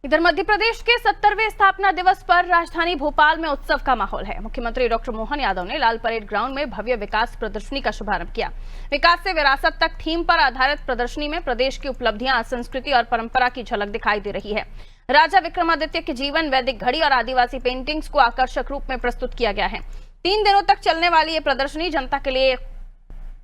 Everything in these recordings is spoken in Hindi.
इधर मध्य प्रदेश के 70वें स्थापना दिवस पर राजधानी भोपाल में उत्सव का माहौल है। मुख्यमंत्री डॉक्टर मोहन यादव ने लाल परेड ग्राउंड में भव्य विकास प्रदर्शनी का शुभारंभ किया। विकास से विरासत तक थीम पर आधारित प्रदर्शनी में प्रदेश की उपलब्धियां, संस्कृति और परंपरा की झलक दिखाई दे रही है। राजा विक्रमादित्य के जीवन, वैदिक घड़ी और आदिवासी पेंटिंग्स को आकर्षक रूप में प्रस्तुत किया गया है। 3 दिनों तक चलने वाली ये प्रदर्शनी जनता के लिए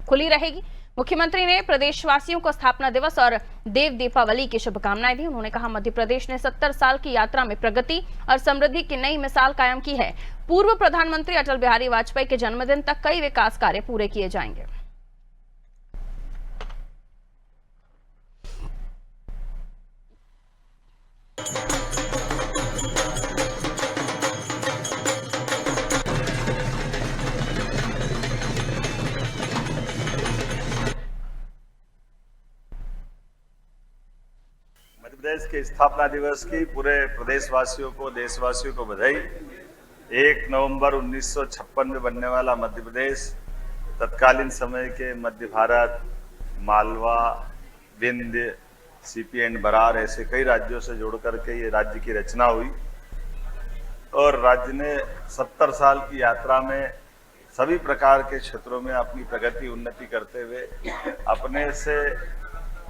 खुली रहेगी। मुख्यमंत्री ने प्रदेशवासियों को स्थापना दिवस और देव दीपावली की शुभकामनाएं दी। उन्होंने कहा, मध्य प्रदेश ने 70 साल की यात्रा में प्रगति और समृद्धि की नई मिसाल कायम की है। पूर्व प्रधानमंत्री अटल बिहारी वाजपेयी के जन्मदिन तक कई विकास कार्य पूरे किए जाएंगे। मध्य प्रदेश के स्थापना दिवस की पूरे प्रदेशवासियों को, देशवासियों को बधाई। 1 नवंबर 1956 में बनने वाला मध्य प्रदेश तत्कालीन समय के मध्य भारत, मालवा, विंध्य, सीपी एंड बरार ऐसे कई राज्यों से जोड़ करके ये राज्य की रचना हुई और राज्य ने 70 साल की यात्रा में सभी प्रकार के क्षेत्रों में अपनी प्रगति, उन्नति करते हुए अपने से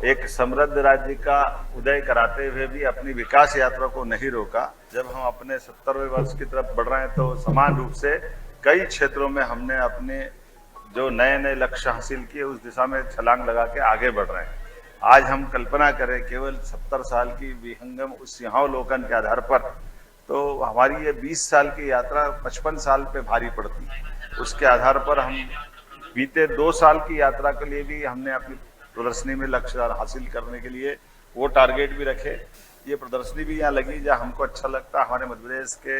एक समृद्ध राज्य का उदय कराते हुए भी अपनी विकास यात्रा को नहीं रोका। जब हम अपने 70वें वर्ष की तरफ बढ़ रहे हैं तो समान रूप से कई क्षेत्रों में हमने अपने जो नए नए लक्ष्य हासिल किए उस दिशा में छलांग लगा के आगे बढ़ रहे हैं। आज हम कल्पना करें केवल 70 साल की विहंगम उस सिंहावलोकन के आधार पर तो हमारी ये 20 साल की यात्रा 55 साल पे भारी पड़ती है। उसके आधार पर हम बीते 2 साल की यात्रा के लिए भी हमने अपनी प्रदर्शनी में लक्ष्य हासिल करने के लिए वो टारगेट भी रखे। ये प्रदर्शनी भी यहाँ लगी जहाँ हमको अच्छा लगता। हमारे मध्य प्रदेश के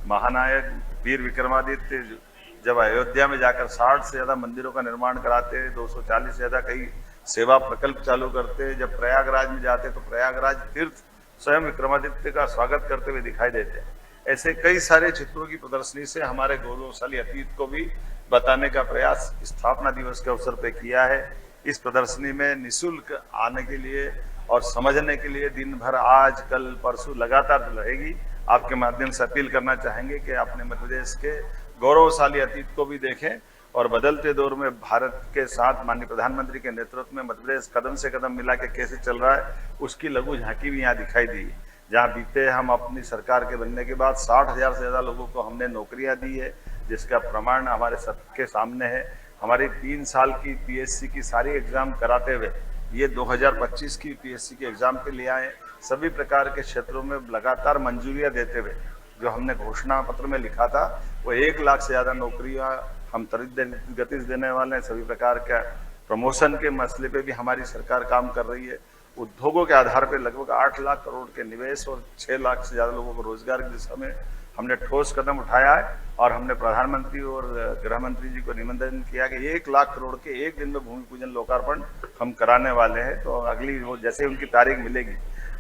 महानायक वीर विक्रमादित्य जब अयोध्या में जाकर 60 से ज्यादा मंदिरों का निर्माण कराते, 240 से ज्यादा कई सेवा प्रकल्प चालू करते, जब प्रयागराज में जाते तो प्रयागराज तीर्थ स्वयं विक्रमादित्य का स्वागत करते हुए दिखाई देते। ऐसे कई सारे चित्रों की प्रदर्शनी से हमारे गौरवशाली अतीत को भी बताने का प्रयास स्थापना दिवस के अवसर पर किया है। इस प्रदर्शनी में निःशुल्क आने के लिए और समझने के लिए दिन भर आज, कल, परसों लगातार रहेगी। आपके माध्यम से अपील करना चाहेंगे कि अपने मध्य प्रदेश के गौरवशाली अतीत को भी देखें और बदलते दौर में भारत के साथ माननीय प्रधानमंत्री के नेतृत्व में मध्य प्रदेश कदम से कदम मिला के कैसे चल रहा है उसकी लघु झांकी भी यहाँ दिखाई दी है। जहाँ बीते हम अपनी सरकार के बनने के बाद 60,000 से ज्यादा लोगों को हमने नौकरियां दी है, जिसका प्रमाण हमारे सबके सामने है। हमारी 3 साल की पीएससी की सारी एग्जाम कराते हुए ये 2025 की पीएससी के एग्जाम पे ले आए। सभी प्रकार के क्षेत्रों में लगातार मंजूरियां देते हुए जो हमने घोषणा पत्र में लिखा था वो 1 लाख से ज्यादा नौकरियां हम त्वरित गति से देने वाले हैं। सभी प्रकार का प्रमोशन के मसले पे भी हमारी सरकार काम कर रही है। उद्योगों के आधार पर लगभग 8 लाख करोड़ के निवेश और 6 लाख से ज्यादा लोगों को रोजगार की दिशा में हमने ठोस कदम उठाया है और हमने प्रधानमंत्री और गृह मंत्री जी को निमंत्रण किया कि 1 लाख करोड़ के एक दिन में भूमि पूजन लोकार्पण हम कराने वाले हैं। तो अगली वो जैसे उनकी तारीख मिलेगी,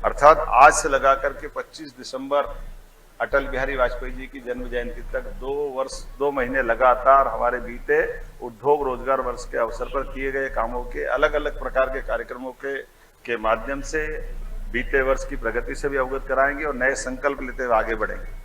अर्थात आज से लगा करके 25 दिसंबर अटल बिहारी वाजपेयी जी की जन्म जयंती तक 2 महीने लगातार हमारे बीते उद्योग रोजगार वर्ष के अवसर पर किए गए कामों के अलग अलग प्रकार के कार्यक्रमों के माध्यम से बीते वर्ष की प्रगति से भी अवगत कराएंगे और नए संकल्प लेते हुए आगे बढ़ेंगे।